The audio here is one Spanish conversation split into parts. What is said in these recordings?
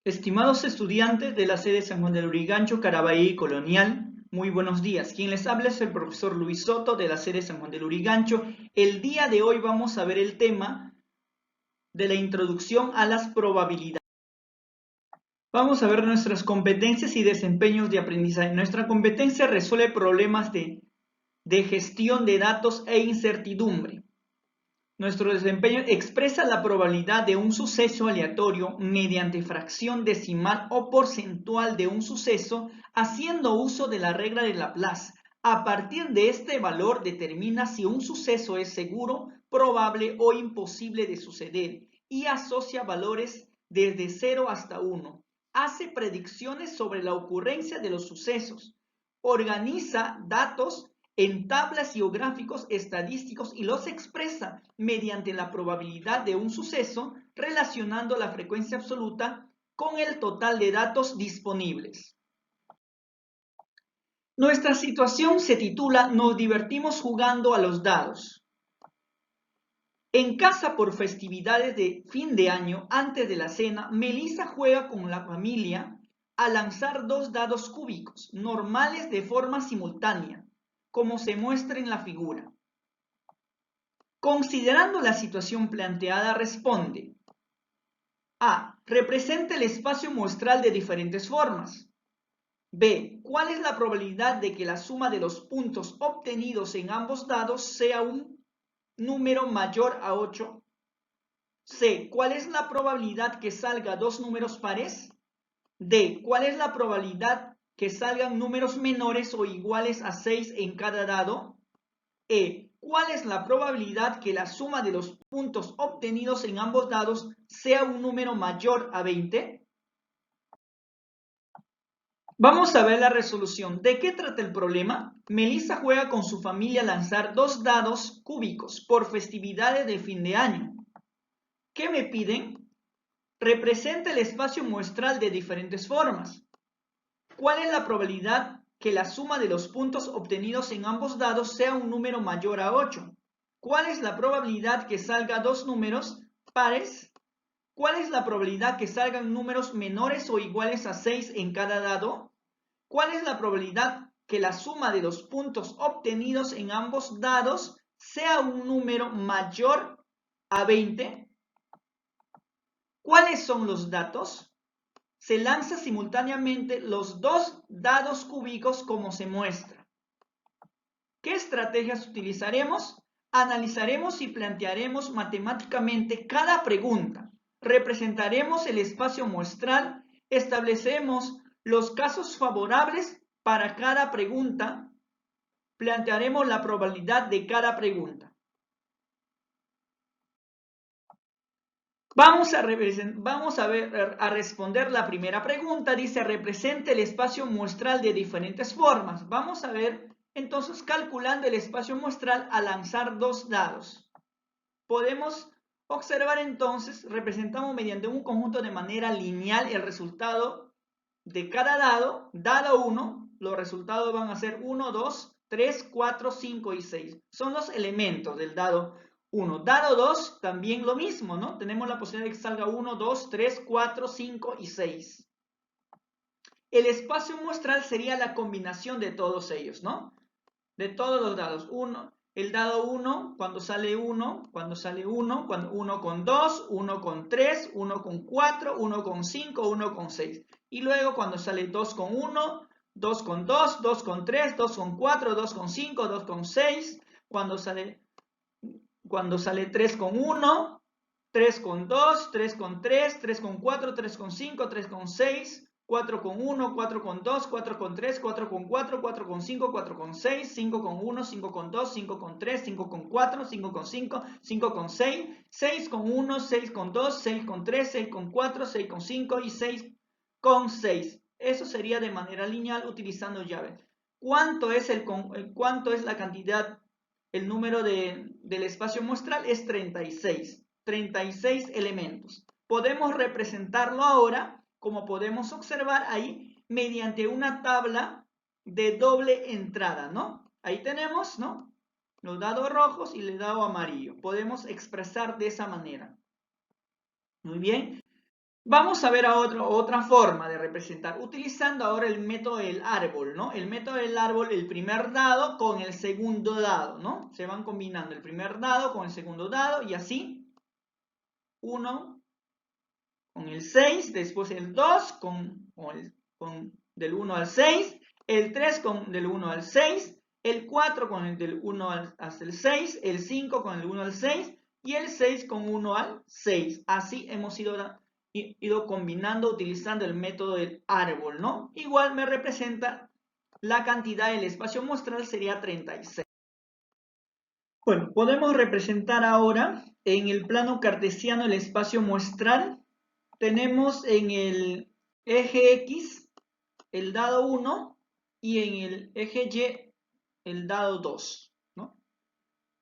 Estimados estudiantes de la sede San Juan del Lurigancho, Caraballo y Colonial, muy buenos días. Quien les habla es el profesor Luis Soto de la sede San Juan del Lurigancho. El día de hoy vamos a ver el tema de la introducción a las probabilidades. Vamos a ver nuestras competencias y desempeños de aprendizaje. Nuestra competencia resuelve problemas de gestión de datos e incertidumbre. Nuestro desempeño expresa la probabilidad de un suceso aleatorio mediante fracción decimal o porcentual de un suceso haciendo uso de la regla de Laplace. A partir de este valor determina si un suceso es seguro, probable o imposible de suceder y asocia valores desde 0 hasta 1. Hace predicciones sobre la ocurrencia de los sucesos. Organiza datos en tablas y o gráficos estadísticos y los expresa mediante la probabilidad de un suceso relacionando la frecuencia absoluta con el total de datos disponibles. Nuestra situación se titula Nos divertimos jugando a los dados. En casa por festividades de fin de año, antes de la cena, Melissa juega con la familia a lanzar dos dados cúbicos, normales de forma simultánea, como se muestra en la figura. Considerando la situación planteada, responde: A. Representa el espacio muestral de diferentes formas. B. ¿Cuál es la probabilidad de que la suma de los puntos obtenidos en ambos dados sea un número mayor a 8? C. ¿Cuál es la probabilidad que salga dos números pares? D. ¿Cuál es la probabilidad que salgan números menores o iguales a 6 en cada dado? E. ¿Cuál es la probabilidad que la suma de los puntos obtenidos en ambos dados sea un número mayor a 20? Vamos a ver la resolución. ¿De qué trata el problema? Melissa juega con su familia a lanzar dos dados cúbicos por festividades de fin de año. ¿Qué me piden? Representa el espacio muestral de diferentes formas. ¿Cuál es la probabilidad que la suma de los puntos obtenidos en ambos dados sea un número mayor a 8? ¿Cuál es la probabilidad que salga dos números pares? ¿Cuál es la probabilidad que salgan números menores o iguales a 6 en cada dado? ¿Cuál es la probabilidad que la suma de los puntos obtenidos en ambos dados sea un número mayor a 20? ¿Cuáles son los datos? Se lanza simultáneamente los dos dados cúbicos como se muestra. ¿Qué estrategias utilizaremos? Analizaremos y plantearemos matemáticamente cada pregunta. Representaremos el espacio muestral, establecemos los casos favorables para cada pregunta, plantearemos la probabilidad de cada pregunta. Vamos a responder la primera pregunta. Dice, representa el espacio muestral de diferentes formas. Vamos a ver, entonces, calculando el espacio muestral al lanzar dos dados. Podemos observar entonces, representamos mediante un conjunto de manera lineal el resultado de cada dado. Dado 1, los resultados van a ser 1, 2, 3, 4, 5 y 6. Son los elementos del dado 1. Dado 2, también lo mismo, ¿no? Tenemos la posibilidad de que salga 1, 2, 3, 4, 5 y 6. El espacio muestral sería la combinación de todos ellos, ¿no? De todos los dados. El dado 1, cuando sale 1, cuando 1 con 2, 1 con 3, 1 con 4, 1 con 5, 1 con 6. Y luego cuando sale 2 con 1, 2 con 2, 2 con 3, 2 con 4, 2 con 5, 2 con 6. Cuando sale 3 con 1, 3 con 2, 3 con 3, 3 con 4, 3 con 5, 3 con 6, 4 con 1, 4 con 2, 4 con 3, 4 con 4, 4 con 5, 4 con 6, 5 con 1, 5 con 2, 5 con 3, 5 con 4, 5 con 5, 5 con 6, 6 con 1, 6 con 2, 6 con 3, 6 con 4, 6 con 5 y 6 con 6. Eso sería de manera lineal utilizando llave. ¿Cuánto es la cantidad? El número del espacio muestral es 36. 36 elementos. Podemos representarlo ahora, como podemos observar ahí, mediante una tabla de doble entrada, ¿no? Ahí tenemos, ¿no? Los dados rojos y el dado amarillo. Podemos expresar de esa manera. Muy bien. Vamos a ver a otra forma de representar, utilizando ahora el método del árbol, ¿no? El método del árbol, el primer dado con el segundo dado, ¿no? Se van combinando el primer dado con el segundo dado y así. 1 con el 6, después el 2 del 1 al 6, el 3 con del 1 al 6, el 4 con el del 1 hasta el 6, el 5 con el 1 al 6 y el 6 con 1 al 6. Así hemos ido combinando utilizando el método del árbol, ¿no? Igual me representa la cantidad del espacio muestral sería 36. Bueno, podemos representar ahora en el plano cartesiano el espacio muestral. Tenemos en el eje X el dado 1 y en el eje Y el dado 2, ¿no?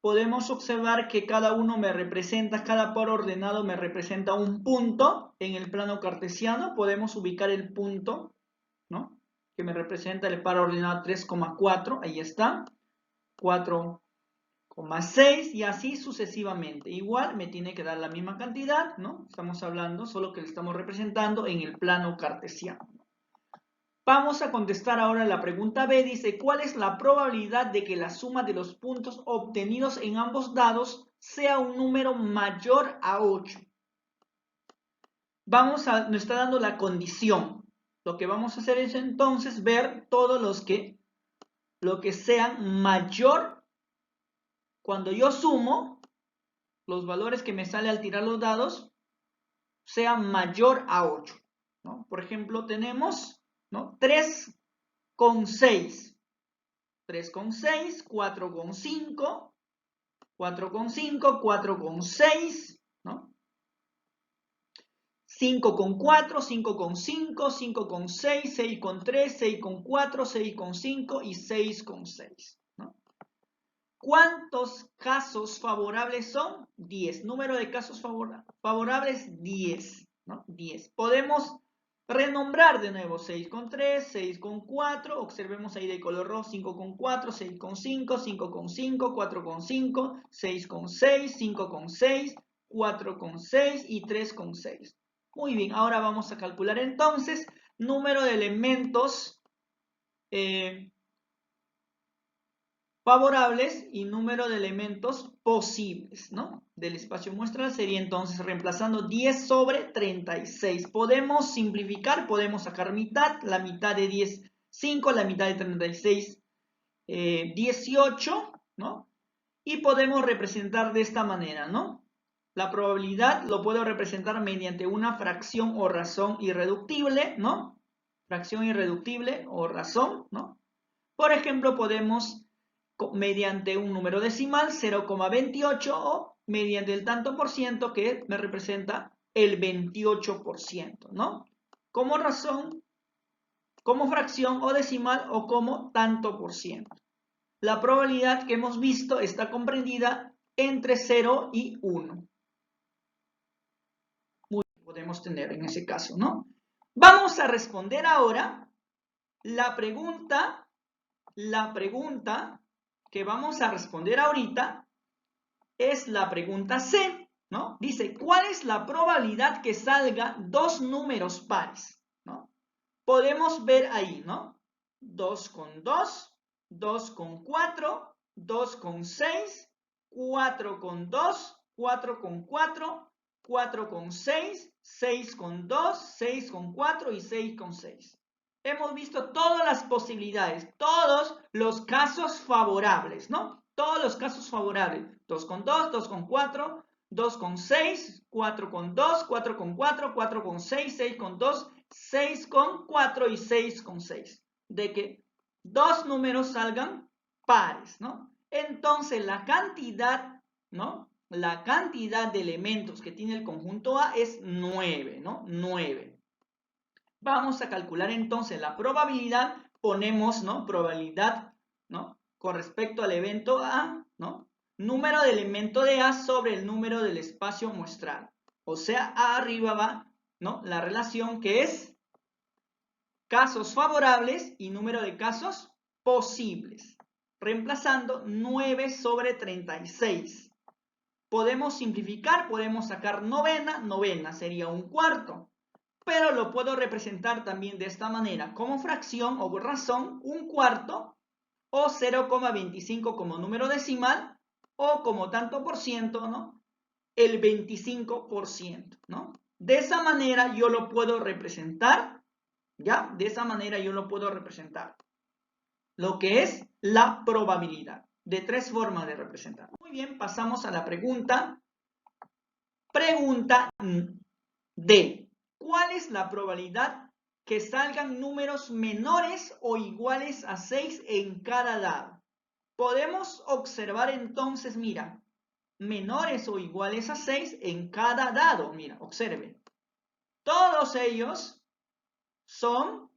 Podemos observar que cada par ordenado me representa un punto en el plano cartesiano. Podemos ubicar el punto, ¿no? Que me representa el par ordenado 3,4, ahí está, 4,6 y así sucesivamente. Igual me tiene que dar la misma cantidad, ¿no? Estamos hablando, solo que le estamos representando en el plano cartesiano. Vamos a contestar ahora la pregunta B. Dice, ¿cuál es la probabilidad de que la suma de los puntos obtenidos en ambos dados sea un número mayor a 8? Nos está dando la condición. Lo que vamos a hacer es entonces ver todos lo que sean mayor. Cuando yo sumo, los valores que me sale al tirar los dados sean mayor a 8, ¿no? Por ejemplo, tenemos, ¿no? 3,6, 3,6, 4,5, 4,5, 4,6, ¿no? 5,4, 5,5, 5,6, 6,3, 6,4, 6,5 y 6,6, ¿no? ¿Cuántos casos favorables son? 10. Número de casos favorables, 10, ¿no? 10. Podemos renombrar de nuevo 6,3, 6,4. Observemos ahí de color rojo 5,4, 6,5, 5,5, 4,5, 6,6, 5,6, 4,6 y 3,6. Muy bien, ahora vamos a calcular entonces número de elementos favorables y número de elementos posibles, ¿no? Del espacio muestral sería entonces reemplazando 10 sobre 36. Podemos simplificar, podemos sacar mitad, la mitad de 10, 5, la mitad de 36, 18, ¿no? Y podemos representar de esta manera, ¿no? La probabilidad lo puedo representar mediante una fracción o razón irreductible, ¿no? Fracción irreductible o razón, ¿no? Por ejemplo, podemos mediante un número decimal 0,28 o mediante el tanto por ciento que me representa el 28%, ¿no? Como razón, como fracción o decimal o como tanto por ciento. La probabilidad que hemos visto está comprendida entre 0 y 1. Podemos tener en ese caso, ¿no? Vamos a responder ahora la pregunta que vamos a responder ahorita es la pregunta C, ¿no? Dice, ¿cuál es la probabilidad que salga dos números pares? ¿No? Podemos ver ahí, ¿no? 2,2, 2,4, 2,6, 4,2, 4,4, 4,6, 6,2, 6,4 y 6,6. Hemos visto todas las posibilidades, todos los casos favorables, ¿no? Todos los casos favorables. 2,2, 2,4, 2,6, 4,2, 4,4, 4,6, 6,2, 6,4 y 6,6. De que dos números salgan pares, ¿no? Entonces la cantidad, ¿no? La cantidad de elementos que tiene el conjunto A es 9, ¿no? 9. Vamos a calcular entonces la probabilidad, ponemos, ¿no? Probabilidad, ¿no? Con respecto al evento A, ¿no? Número de elemento de A sobre el número del espacio muestral. O sea, A arriba va, ¿no? La relación que es casos favorables y número de casos posibles. Reemplazando 9 sobre 36. Podemos simplificar, podemos sacar novena, novena sería un cuarto. pero lo puedo representar también de esta manera, como fracción o razón, 1/4 o 0,25 como número decimal o como tanto por ciento, ¿no? El 25%, ¿no? De esa manera yo lo puedo representar, ¿ya? De esa manera yo lo puedo representar. Lo que es la probabilidad. De 3 formas de representar. Muy bien, pasamos a la pregunta. Pregunta D. ¿Cuál es la probabilidad que salgan números menores o iguales a 6 en cada dado? Podemos observar entonces, mira, menores o iguales a 6 en cada dado. Mira, observe. Todos ellos son,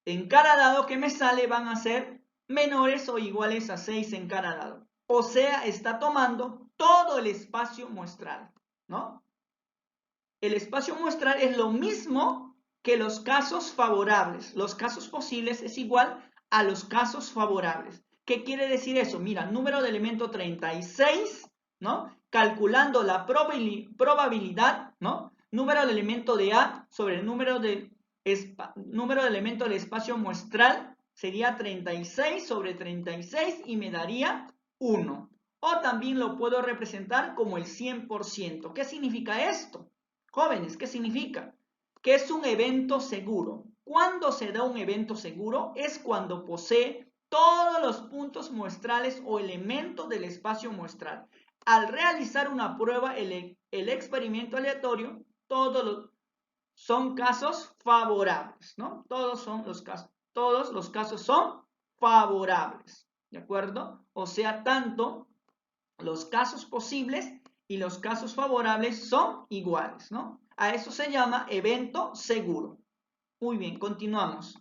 en cada dado que me sale van a ser menores o iguales a 6 en cada dado. O sea, está tomando todo el espacio muestral, ¿no? El espacio muestral es lo mismo que los casos favorables. Los casos posibles es igual a los casos favorables. ¿Qué quiere decir eso? Mira, número de elemento 36, ¿no? Calculando la probabilidad, ¿no? Número de elemento de A sobre el número de elemento del espacio muestral sería 36 sobre 36 y me daría 1. O también lo puedo representar como el 100%. ¿Qué significa esto? Jóvenes, ¿qué significa? Que es un evento seguro. ¿Cuándo se da un evento seguro? Es cuando posee todos los puntos muestrales o elementos del espacio muestral. Al realizar una prueba, el experimento aleatorio, son casos favorables, ¿no? Todos los casos son favorables, ¿de acuerdo? O sea, tanto los casos posibles y los casos favorables son iguales, ¿no? A eso se llama evento seguro. Muy bien, continuamos.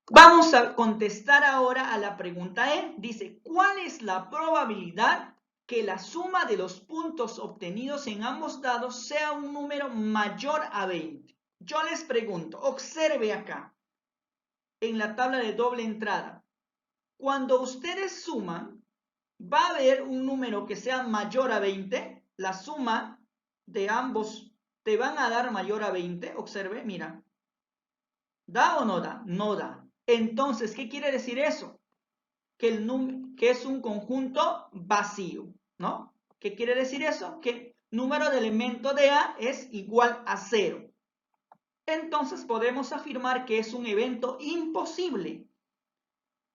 Vamos a contestar ahora a la pregunta E. Dice, ¿cuál es la probabilidad que la suma de los puntos obtenidos en ambos dados sea un número mayor a 20? Yo les pregunto, observe acá, en la tabla de doble entrada. Cuando ustedes suman, va a haber un número que sea mayor a 20, la suma de ambos te van a dar mayor a 20, observe, mira, ¿da o no da? No da. Entonces, ¿qué quiere decir eso? Que es un conjunto vacío, ¿no? ¿Qué quiere decir eso? Que el número de elementos de A es igual a 0. Entonces podemos afirmar que es un evento imposible.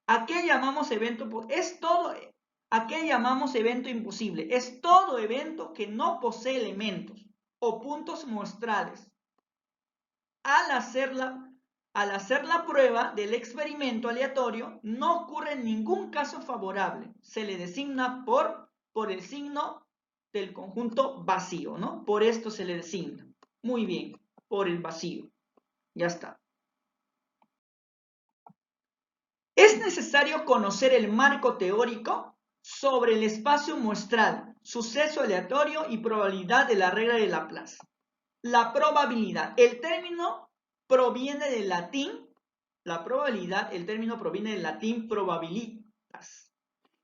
¿A qué llamamos evento? ¿A qué llamamos evento imposible? Es todo evento que no posee elementos o puntos muestrales. Al hacer la prueba del experimento aleatorio, no ocurre ningún caso favorable. Se le designa por el signo del conjunto vacío, ¿no? Por esto se le designa. Muy bien, por el vacío. Ya está. Es necesario conocer el marco teórico sobre el espacio muestral, suceso aleatorio y probabilidad de la regla de Laplace. La probabilidad. El término proviene del latín, la probabilidad, el término proviene del latín probabilitas,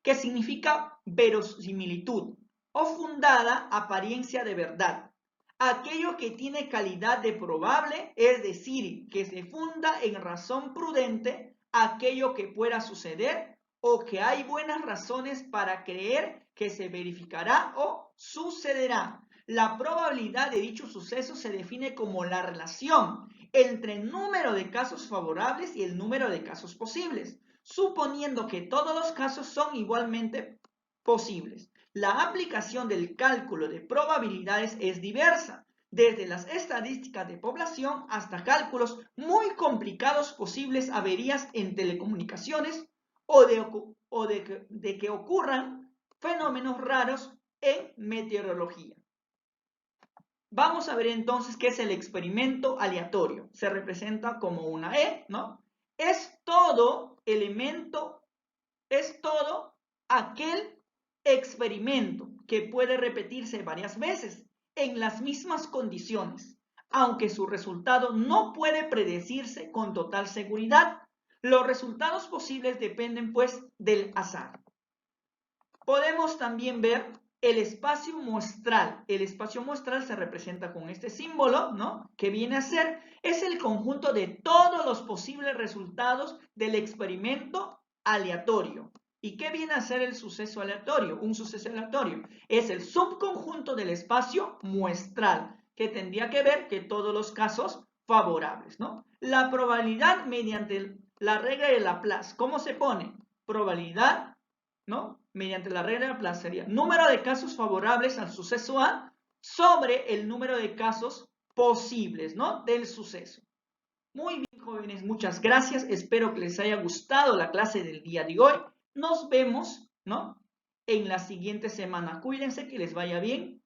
que significa verosimilitud o fundada apariencia de verdad. Aquello que tiene calidad de probable, es decir, que se funda en razón prudente, aquello que pueda suceder o que hay buenas razones para creer que se verificará o sucederá. La probabilidad de dicho suceso se define como la relación entre el número de casos favorables y el número de casos posibles, suponiendo que todos los casos son igualmente posibles. La aplicación del cálculo de probabilidades es diversa, desde las estadísticas de población hasta cálculos muy complicados posibles averías en telecomunicaciones o de que ocurran fenómenos raros en meteorología. Vamos a ver entonces qué es el experimento aleatorio. Se representa como una E, ¿no? Es todo aquel experimento que puede repetirse varias veces en las mismas condiciones, aunque su resultado no puede predecirse con total seguridad. Los resultados posibles dependen, pues, del azar. Podemos también ver el espacio muestral. El espacio muestral se representa con este símbolo, ¿no? Que viene a ser, es el conjunto de todos los posibles resultados del experimento aleatorio. ¿Y qué viene a ser el suceso aleatorio? Un suceso aleatorio es el subconjunto del espacio muestral, que tendría que ver que todos los casos favorables, ¿no? La probabilidad mediante la regla de Laplace, ¿cómo se pone? Probabilidad, ¿no? Mediante la regla de Laplace sería número de casos favorables al suceso A sobre el número de casos posibles, ¿no? Del suceso. Muy bien, jóvenes, muchas gracias. Espero que les haya gustado la clase del día de hoy. Nos vemos, ¿no? En la siguiente semana. Cuídense, que les vaya bien.